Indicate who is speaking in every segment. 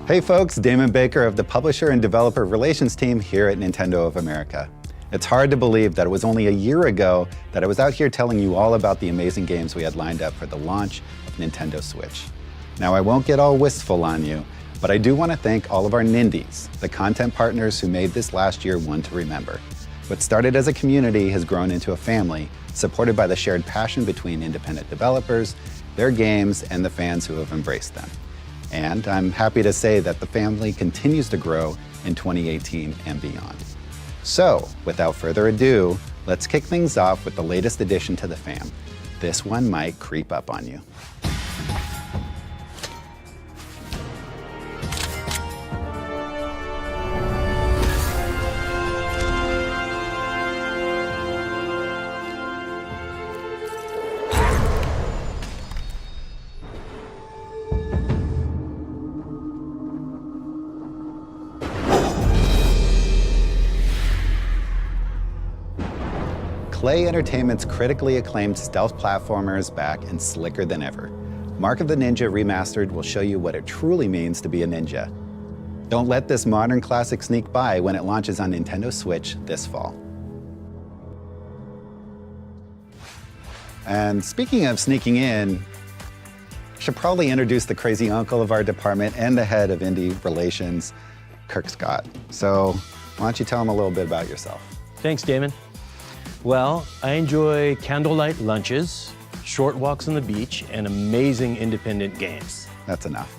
Speaker 1: Hey folks, Damon Baker of the Publisher and Developer Relations team here at Nintendo of America. It's hard to believe that it was only a year ago that I was out here telling you all about the amazing games we had lined up for the launch of Nintendo Switch. Now I won't get all wistful on you, but I do want to thank all of our Nindies, the content partners who made this last year one to remember. What started as a community has grown into a family, supported by the shared passion between independent developers, their games, and the fans who have embraced them. And I'm happy to say that the family continues to grow in 2018 and beyond. So, without further ado, let's kick things off with the latest addition to the fam. This one might creep up on you. Klei Entertainment's critically acclaimed stealth platformer is back and slicker than ever. Mark of the Ninja Remastered will show you what it truly means to be a ninja. Don't let this modern classic sneak by when it launches on Nintendo Switch this fall. And speaking of sneaking in, I should probably introduce the crazy uncle of our department and the head of indie relations, Kirk Scott. So why don't you tell him a little bit about yourself?
Speaker 2: Thanks, Damon. Well, I enjoy candlelight lunches, short walks on the beach, and amazing independent games.
Speaker 1: That's enough.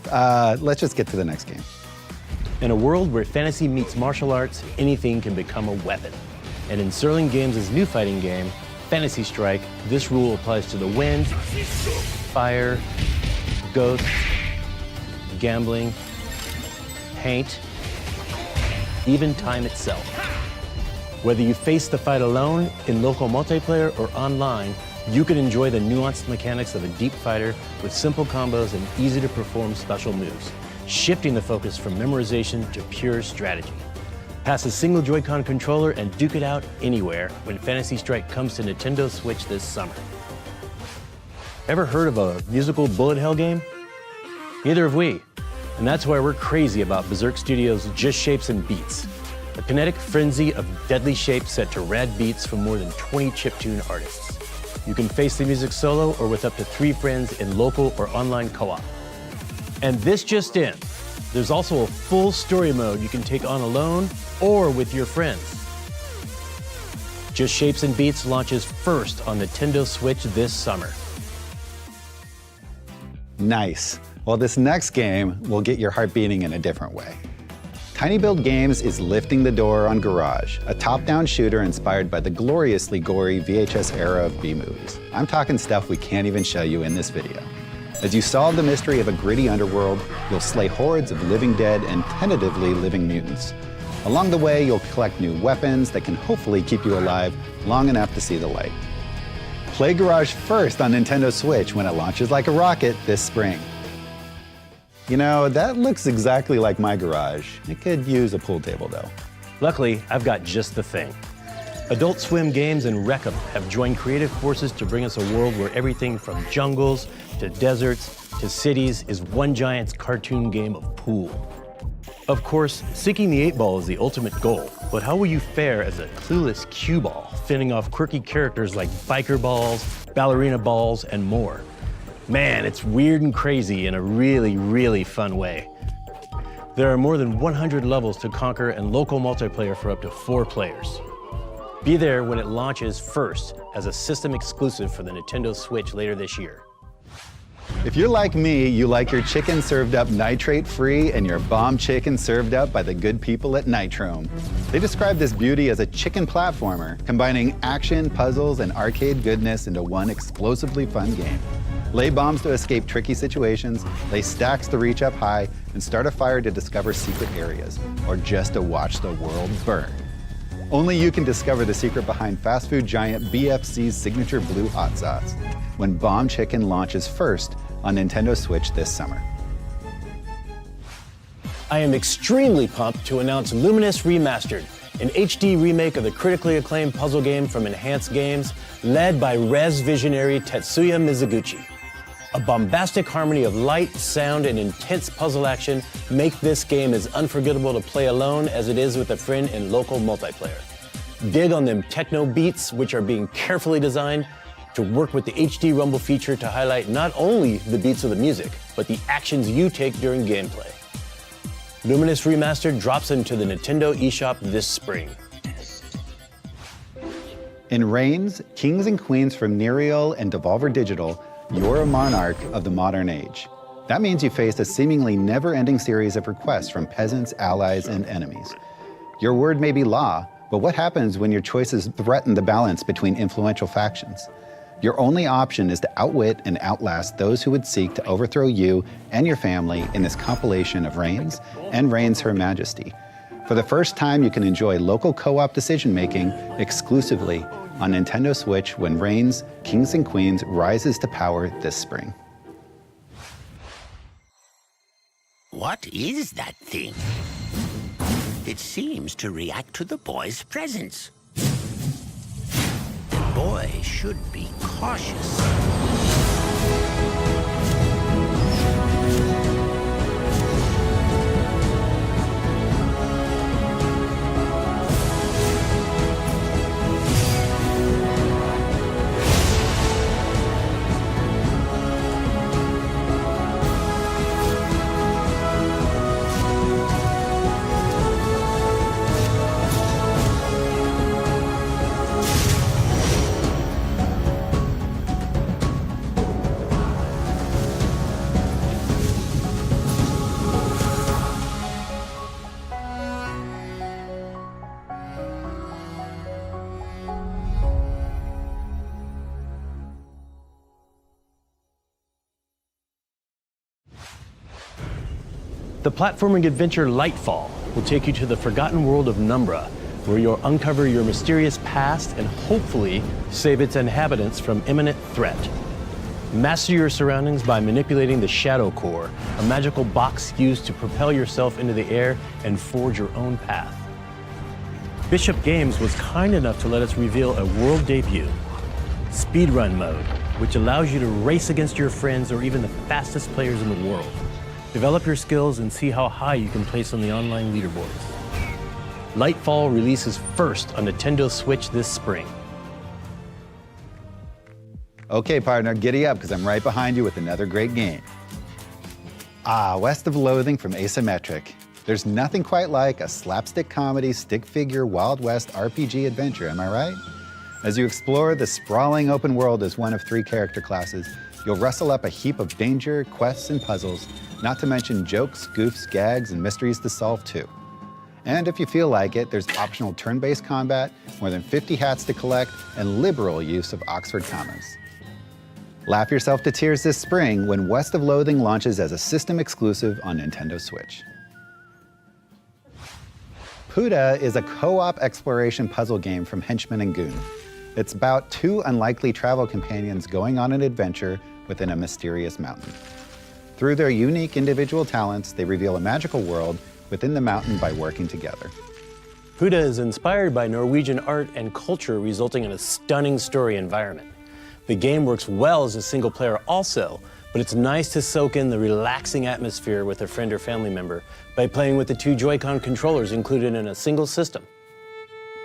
Speaker 1: Let's just get to the next game.
Speaker 2: In a world where fantasy meets martial arts, anything can become a weapon. And in Sterling Games' new fighting game, Fantasy Strike, this rule applies to the wind, fire, ghosts, gambling, paint, even time itself. Whether you face the fight alone, in local multiplayer, or online, you can enjoy the nuanced mechanics of a deep fighter with simple combos and easy-to-perform special moves, shifting the focus from memorization to pure strategy. Pass a single Joy-Con controller and duke it out anywhere when Fantasy Strike comes to Nintendo Switch this summer. Ever heard of a musical bullet hell game? Neither have we, and that's why we're crazy about Berserk Studios' Just Shapes and Beats, a kinetic frenzy of deadly shapes set to rad beats from more than 20 chiptune artists. You can face the music solo or with up to 3 friends in local or online co-op. And this just in, there's also a full story mode you can take on alone or with your friends. Just Shapes and Beats launches first on Nintendo Switch this summer.
Speaker 1: Nice. Well, this next game will get your heart beating in a different way. Tiny Build Games is lifting the door on Garage, a top-down shooter inspired by the gloriously gory VHS era of B-movies. I'm talking stuff we can't even show you in this video. As you solve the mystery of a gritty underworld, you'll slay hordes of living dead and tentatively living mutants. Along the way, you'll collect new weapons that can hopefully keep you alive long enough to see the light. Play Garage first on Nintendo Switch when it launches like a rocket this spring. You know, that looks exactly like my garage. It could use a pool table, though.
Speaker 2: Luckily, I've got just the thing. Adult Swim Games and Wreck 'em have joined creative forces to bring us a world where everything from jungles to deserts to cities is one giant cartoon game of pool. Of course, sinking the 8-ball is the ultimate goal, but how will you fare as a clueless cue ball, fending off quirky characters like biker balls, ballerina balls, and more? Man, it's weird and crazy in a really, really fun way. There are more than 100 levels to conquer and local multiplayer for up to 4 players. Be there when it launches first as a system exclusive for the Nintendo Switch later this year.
Speaker 1: If you're like me, you like your chicken served up nitrate-free and your bomb chicken served up by the good people at Nitrome. They describe this beauty as a chicken platformer, combining action, puzzles, and arcade goodness into one explosively fun game. Lay bombs to escape tricky situations, lay stacks to reach up high, and start a fire to discover secret areas, or just to watch the world burn. Only you can discover the secret behind fast food giant BFC's signature blue hot sauce when Bomb Chicken launches first on Nintendo Switch this summer.
Speaker 2: I am extremely pumped to announce Luminous Remastered, an HD remake of the critically acclaimed puzzle game from Enhanced Games, led by Res visionary Tetsuya Mizuguchi. A bombastic harmony of light, sound, and intense puzzle action make this game as unforgettable to play alone as it is with a friend in local multiplayer. Dig on them techno beats, which are being carefully designed to work with the HD Rumble feature to highlight not only the beats of the music, but the actions you take during gameplay. Luminous Remastered drops into the Nintendo eShop this spring.
Speaker 1: In Reigns, Kings and Queens from Nereal and Devolver Digital, you're a monarch of the modern age. That means you face a seemingly never-ending series of requests from peasants, allies, and enemies. Your word may be law, but what happens when your choices threaten the balance between influential factions? Your only option is to outwit and outlast those who would seek to overthrow you and your family in this compilation of Reigns and Reigns Her Majesty. For the first time, you can enjoy local co-op decision-making exclusively on Nintendo Switch when Reigns, Kings and Queens rises to power this spring.
Speaker 3: What is that thing? It seems to react to the boy's presence. The boy should be cautious.
Speaker 2: The platforming adventure Lightfall will take you to the forgotten world of Numbra, where you'll uncover your mysterious past and hopefully save its inhabitants from imminent threat. Master your surroundings by manipulating the Shadow Core, a magical box used to propel yourself into the air and forge your own path. Bishop Games was kind enough to let us reveal a world debut, Speedrun Mode, which allows you to race against your friends or even the fastest players in the world. Develop your skills and see how high you can place on the online leaderboards. Lightfall releases first on Nintendo Switch this spring.
Speaker 1: Okay, partner, giddy up, because I'm right behind you with another great game. West of Loathing from Asymmetric. There's nothing quite like a slapstick comedy, stick figure, Wild West RPG adventure, am I right? As you explore the sprawling open world as one of 3 character classes, you'll wrestle up a heap of danger, quests, and puzzles, not to mention jokes, goofs, gags, and mysteries to solve too. And if you feel like it, there's optional turn-based combat, more than 50 hats to collect, and liberal use of Oxford commas. Laugh yourself to tears this spring when West of Loathing launches as a system exclusive on Nintendo Switch. Puda is a co-op exploration puzzle game from Henchman and Goon. It's about 2 unlikely travel companions going on an adventure within a mysterious mountain. Through their unique individual talents, they reveal a magical world within the mountain by working together.
Speaker 2: Puda is inspired by Norwegian art and culture, resulting in a stunning story environment. The game works well as a single player also, but it's nice to soak in the relaxing atmosphere with a friend or family member by playing with the 2 Joy-Con controllers included in a single system.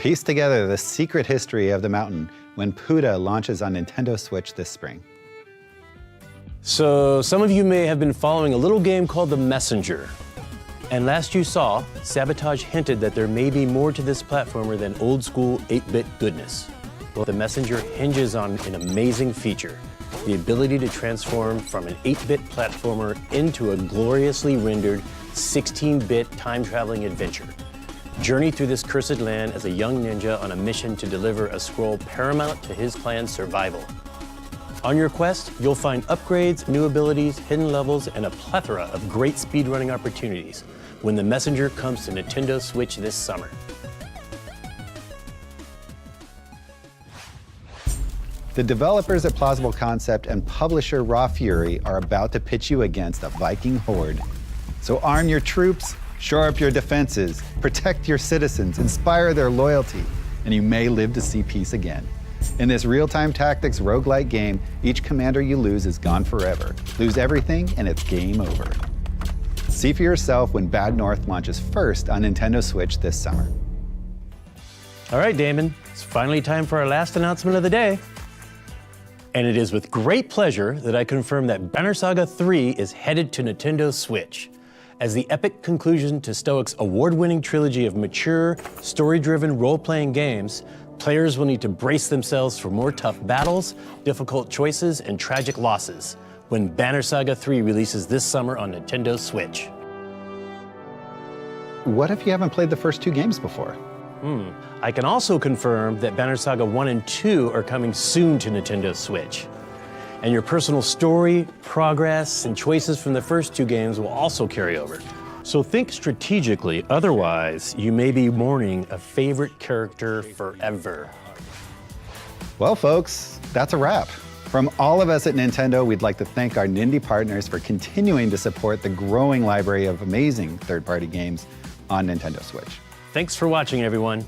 Speaker 1: Piece together the secret history of the mountain when Puda launches on Nintendo Switch this spring.
Speaker 2: So some of you may have been following a little game called The Messenger. And last you saw, Sabotage hinted that there may be more to this platformer than old school 8-bit goodness. Well, The Messenger hinges on an amazing feature, the ability to transform from an 8-bit platformer into a gloriously rendered 16-bit time-traveling adventure. Journey through this cursed land as a young ninja on a mission to deliver a scroll paramount to his clan's survival. On your quest, you'll find upgrades, new abilities, hidden levels, and a plethora of great speedrunning opportunities when The Messenger comes to Nintendo Switch this summer.
Speaker 1: The developers at Plausible Concept and publisher Raw Fury are about to pitch you against a Viking horde. So arm your troops, shore up your defenses, protect your citizens, inspire their loyalty, and you may live to see peace again. In this real-time tactics roguelike game, each commander you lose is gone forever. Lose everything and it's game over. See for yourself when Bad North launches first on Nintendo Switch this summer.
Speaker 2: All right, Damon, it's finally time for our last announcement of the day. And it is with great pleasure that I confirm that Banner Saga 3 is headed to Nintendo Switch. As the epic conclusion to Stoic's award-winning trilogy of mature, story-driven role-playing games, players will need to brace themselves for more tough battles, difficult choices, and tragic losses when Banner Saga 3 releases this summer on Nintendo Switch.
Speaker 1: What if you haven't played the first 2 games before?
Speaker 2: I can also confirm that Banner Saga 1 and 2 are coming soon to Nintendo Switch. And your personal story, progress, and choices from the first 2 games will also carry over. So think strategically, otherwise you may be mourning a favorite character forever.
Speaker 1: Well, folks, that's a wrap. From all of us at Nintendo, we'd like to thank our Nindy partners for continuing to support the growing library of amazing third-party games on Nintendo Switch.
Speaker 2: Thanks for watching, everyone.